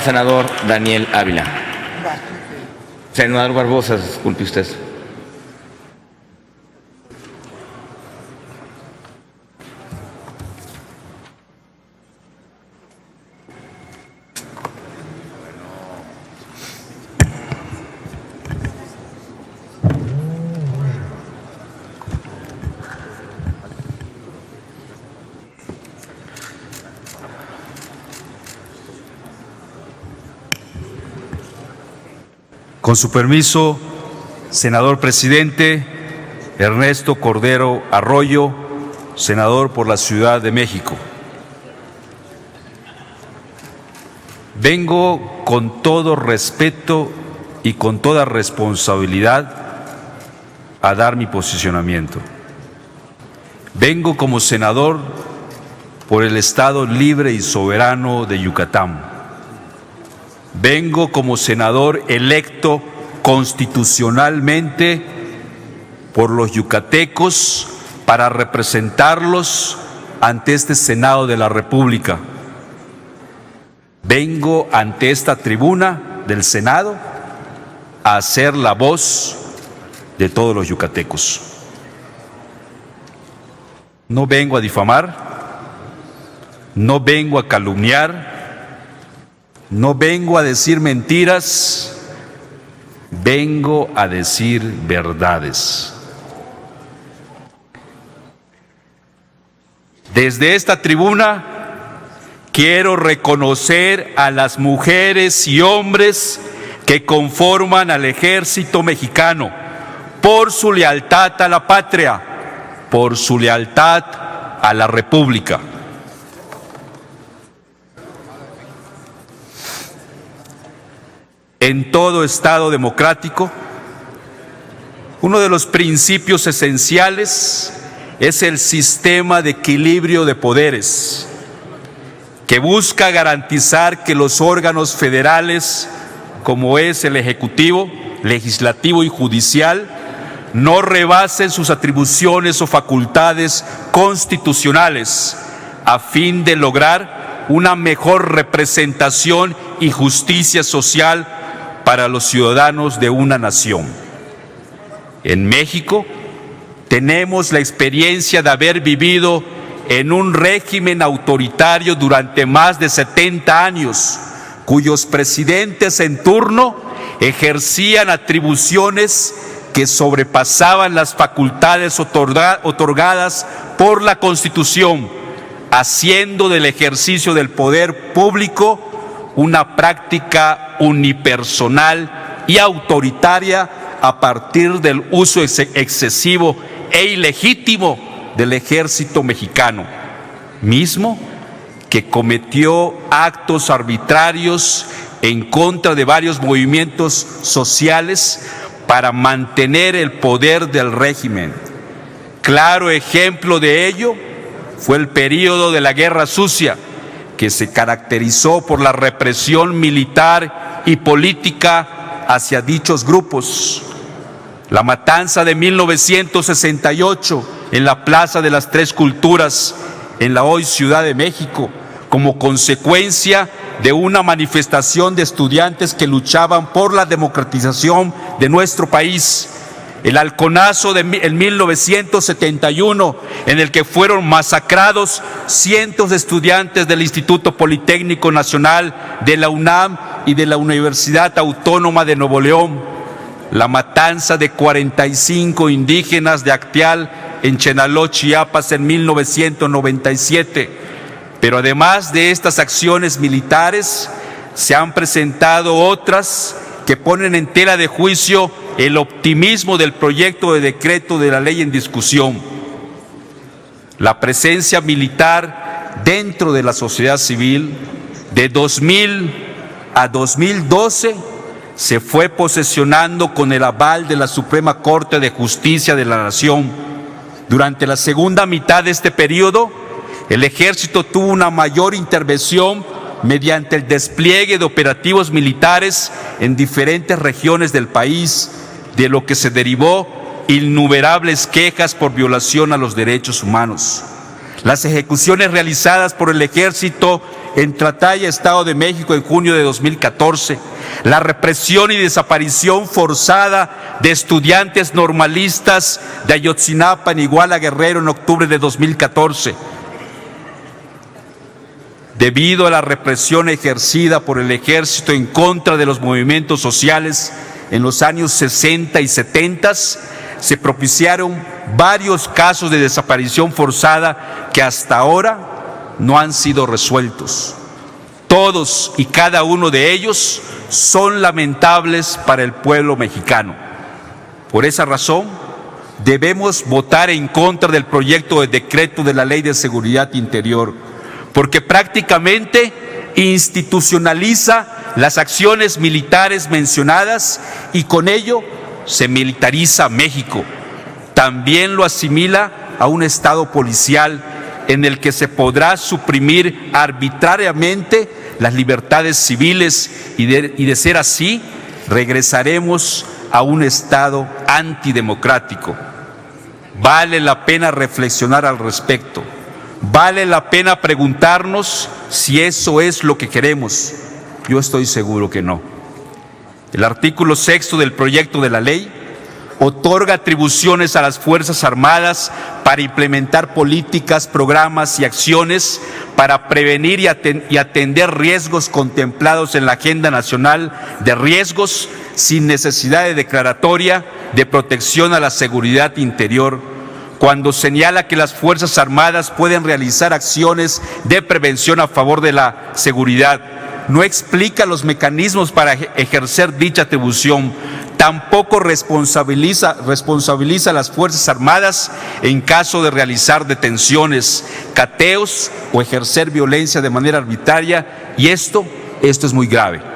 Senador Daniel Ávila. Senador Barbosa, disculpe usted. Con su permiso, senador presidente Ernesto Cordero Arroyo, senador por la Ciudad de México. Vengo con todo respeto y con toda responsabilidad a dar mi posicionamiento. Vengo como senador por el Estado libre y soberano de Yucatán. Vengo como senador electo constitucionalmente por los yucatecos para representarlos ante este Senado de la República. Vengo ante esta tribuna del Senado a ser la voz de todos los yucatecos. No vengo a difamar, no vengo a calumniar, no vengo a decir mentiras, vengo a decir verdades. Desde esta tribuna quiero reconocer a las mujeres y hombres que conforman al Ejército Mexicano por su lealtad a la patria, por su lealtad a la República. En todo Estado democrático, uno de los principios esenciales es el sistema de equilibrio de poderes, que busca garantizar que los órganos federales, como es el Ejecutivo, Legislativo y Judicial, no rebasen sus atribuciones o facultades constitucionales a fin de lograr una mejor representación y justicia social para los ciudadanos de una nación. En México tenemos la experiencia de haber vivido en un régimen autoritario durante más de 70 años, cuyos presidentes en turno ejercían atribuciones que sobrepasaban las facultades otorgadas por la Constitución, haciendo del ejercicio del poder público una práctica unipersonal y autoritaria a partir del uso excesivo e ilegítimo del Ejército Mexicano, mismo que cometió actos arbitrarios en contra de varios movimientos sociales para mantener el poder del régimen. Claro ejemplo de ello fue el período de la Guerra Sucia, que se caracterizó por la represión militar y política hacia dichos grupos. La matanza de 1968 en la Plaza de las Tres Culturas, en la hoy Ciudad de México, como consecuencia de una manifestación de estudiantes que luchaban por la democratización de nuestro país. El halconazo en 1971, en el que fueron masacrados cientos de estudiantes del Instituto Politécnico Nacional, de la UNAM y de la Universidad Autónoma de Nuevo León. La matanza de 45 indígenas de Acteal en Chenaló, Chiapas, en 1997. Pero además de estas acciones militares, se han presentado otras que ponen en tela de juicio el optimismo del proyecto de decreto de la ley en discusión. La presencia militar dentro de la sociedad civil de 2000 a 2012 se fue posesionando con el aval de la Suprema Corte de Justicia de la Nación. Durante la segunda mitad de este periodo, el Ejército tuvo una mayor intervención mediante el despliegue de operativos militares en diferentes regiones del país, de lo que se derivó innumerables quejas por violación a los derechos humanos. Las ejecuciones realizadas por el Ejército en Tlatlaya, Estado de México, en junio de 2014, la represión y desaparición forzada de estudiantes normalistas de Ayotzinapa, en Iguala, Guerrero, en octubre de 2014, debido a la represión ejercida por el Ejército en contra de los movimientos sociales en los años 60 y 70, se propiciaron varios casos de desaparición forzada que hasta ahora no han sido resueltos. Todos y cada uno de ellos son lamentables para el pueblo mexicano. Por esa razón, debemos votar en contra del proyecto de decreto de la Ley de Seguridad Interior, porque prácticamente institucionaliza las acciones militares mencionadas y con ello se militariza México. También lo asimila a un estado policial en el que se podrá suprimir arbitrariamente las libertades civiles y de ser así, regresaremos a un estado antidemocrático. Vale la pena reflexionar al respecto. Vale la pena preguntarnos si eso es lo que queremos. Yo estoy seguro que no. El artículo 6 del proyecto de la ley otorga atribuciones a las Fuerzas Armadas para implementar políticas, programas y acciones para prevenir y atender riesgos contemplados en la Agenda Nacional de Riesgos sin necesidad de declaratoria de protección a la seguridad interior, cuando señala que las Fuerzas Armadas pueden realizar acciones de prevención a favor de la seguridad. No explica los mecanismos para ejercer dicha atribución. Tampoco responsabiliza a las Fuerzas Armadas en caso de realizar detenciones, cateos o ejercer violencia de manera arbitraria, y esto es muy grave.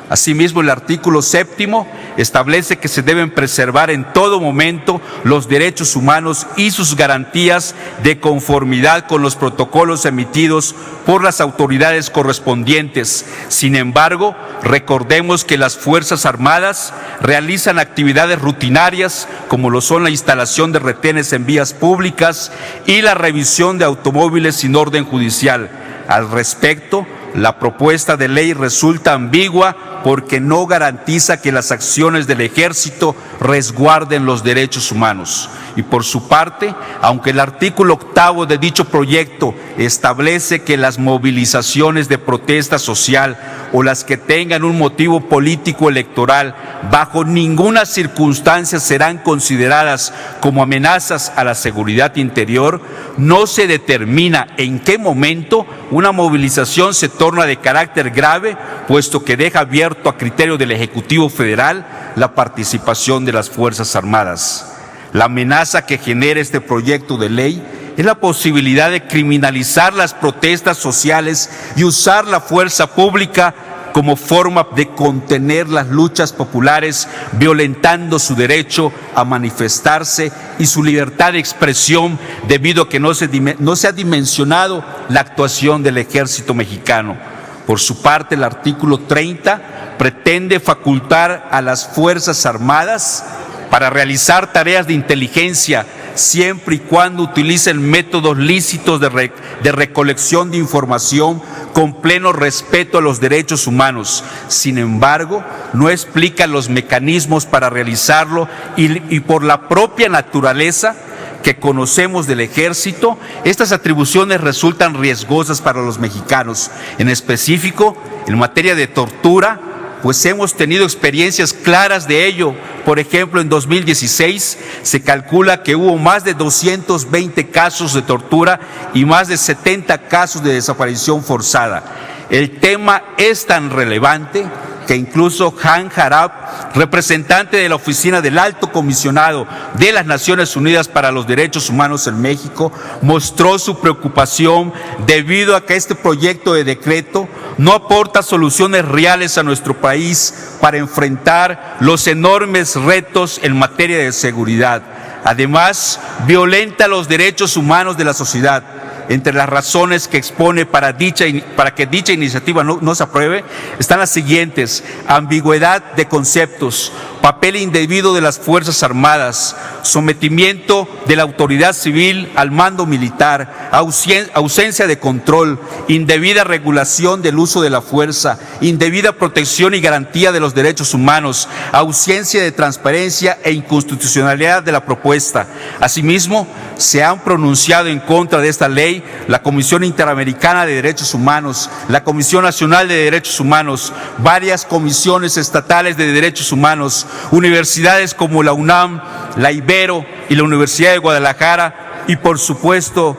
Asimismo, el artículo 7 establece que se deben preservar en todo momento los derechos humanos y sus garantías de conformidad con los protocolos emitidos por las autoridades correspondientes. Sin embargo, recordemos que las Fuerzas Armadas realizan actividades rutinarias como lo son la instalación de retenes en vías públicas y la revisión de automóviles sin orden judicial. Al respecto, la propuesta de ley resulta ambigua porque no garantiza que las acciones del Ejército resguarden los derechos humanos. Y por su parte, aunque el artículo 8 de dicho proyecto establece que las movilizaciones de protesta social o las que tengan un motivo político electoral bajo ninguna circunstancia serán consideradas como amenazas a la seguridad interior, no se determina en qué momento una movilización se torna de carácter grave, puesto que deja abierto a criterio del Ejecutivo Federal la participación de las Fuerzas Armadas. La amenaza que genera este proyecto de ley es la posibilidad de criminalizar las protestas sociales y usar la fuerza pública como forma de contener las luchas populares, violentando su derecho a manifestarse y su libertad de expresión, debido a que no se ha dimensionado la actuación del Ejército mexicano. Por su parte, el artículo 30 pretende facultar a las Fuerzas Armadas para realizar tareas de inteligencia, siempre y cuando utilicen métodos lícitos de recolección de información con pleno respeto a los derechos humanos. Sin embargo, no explica los mecanismos para realizarlo y por la propia naturaleza que conocemos del Ejército, estas atribuciones resultan riesgosas para los mexicanos. En específico, en materia de tortura, pues hemos tenido experiencias claras de ello. Por ejemplo, en 2016 se calcula que hubo más de 220 casos de tortura y más de 70 casos de desaparición forzada. El tema es tan relevante que incluso Han Harab, representante de la Oficina del Alto Comisionado de las Naciones Unidas para los Derechos Humanos en México, mostró su preocupación debido a que este proyecto de decreto no aporta soluciones reales a nuestro país para enfrentar los enormes retos en materia de seguridad. Además, violenta los derechos humanos de la sociedad. entre las razones que expone para que dicha iniciativa no se apruebe están las siguientes: ambigüedad de conceptos, papel indebido de las Fuerzas Armadas, sometimiento de la autoridad civil al mando militar, ausencia de control, indebida regulación del uso de la fuerza, indebida protección y garantía de los derechos humanos, ausencia de transparencia e inconstitucionalidad de la propuesta. Asimismo, se han pronunciado en contra de esta ley la Comisión Interamericana de Derechos Humanos, la Comisión Nacional de Derechos Humanos, varias comisiones estatales de derechos humanos, universidades como la UNAM, la Ibero y la Universidad de Guadalajara y, por supuesto,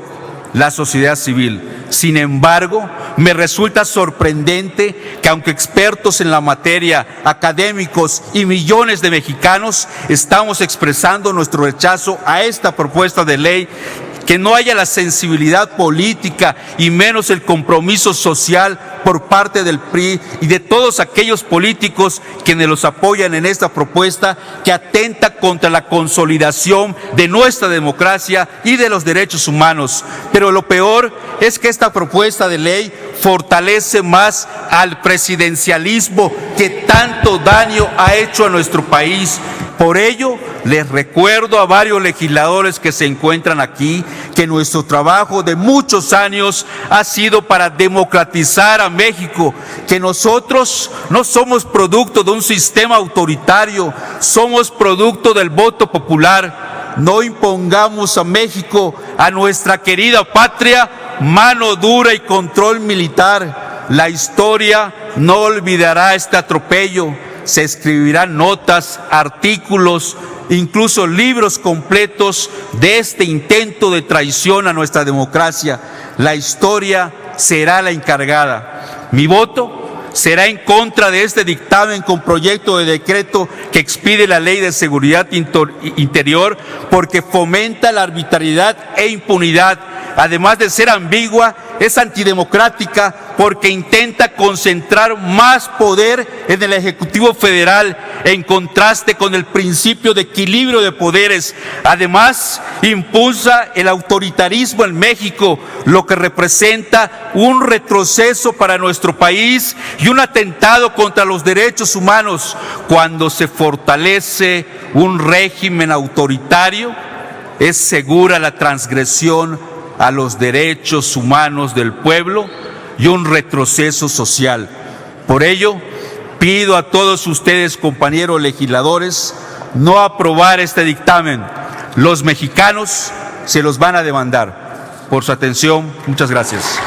la sociedad civil. Sin embargo, me resulta sorprendente que, aunque expertos en la materia, académicos y millones de mexicanos estamos expresando nuestro rechazo a esta propuesta de ley, que no haya la sensibilidad política y menos el compromiso social por parte del PRI y de todos aquellos políticos quienes los apoyan en esta propuesta que atenta contra la consolidación de nuestra democracia y de los derechos humanos. Pero lo peor es que esta propuesta de ley fortalece más al presidencialismo que tanto daño ha hecho a nuestro país. Por ello, les recuerdo a varios legisladores que se encuentran aquí que nuestro trabajo de muchos años ha sido para democratizar a México, que nosotros no somos producto de un sistema autoritario, somos producto del voto popular. No impongamos a México, a nuestra querida patria, mano dura y control militar. La historia no olvidará este atropello. Se escribirán notas, artículos, incluso libros completos de este intento de traición a nuestra democracia. La historia será la encargada. Mi voto será en contra de este dictamen con proyecto de decreto que expide la Ley de Seguridad Interior, porque fomenta la arbitrariedad e impunidad. Además de ser ambigua, es antidemocrática porque intenta concentrar más poder en el Ejecutivo Federal en contraste con el principio de equilibrio de poderes. Además, impulsa el autoritarismo en México, lo que representa un retroceso para nuestro país y un atentado contra los derechos humanos. Cuando se fortalece un régimen autoritario, es segura la transgresión a los derechos humanos del pueblo y un retroceso social. Por ello, pido a todos ustedes, compañeros legisladores, no aprobar este dictamen. Los mexicanos se los van a demandar. Por su atención, muchas gracias.